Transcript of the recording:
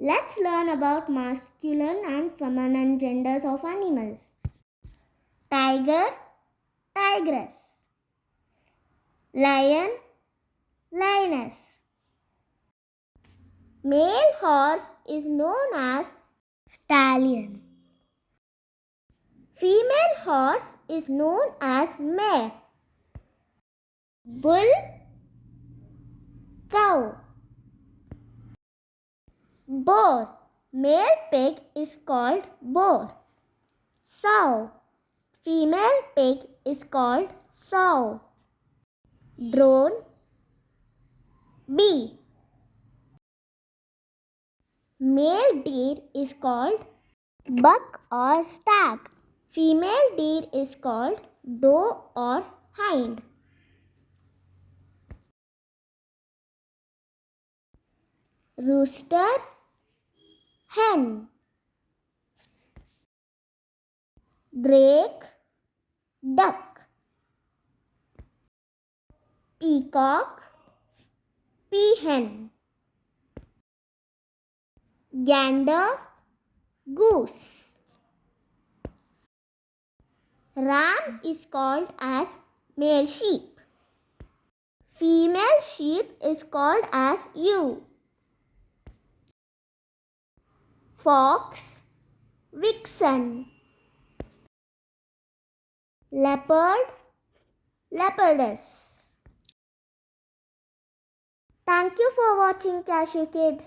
Let's learn about masculine and feminine genders of animals. Tiger, tigress. Lion, lioness. Male horse is known as stallion. Female horse is known as mare. Bull, cow. Boar, male pig is called boar. Sow, female pig is called sow. Drone, bee. Male deer is called buck or stag. Female deer is called doe or hind. Rooster, hen. Drake, duck. Peacock, peahen. Gander, goose. Ram is called as male sheep. Female sheep is called as ewe. Fox, vixen. Leopard, leopardess. Thank you for watching, Cashew Kids.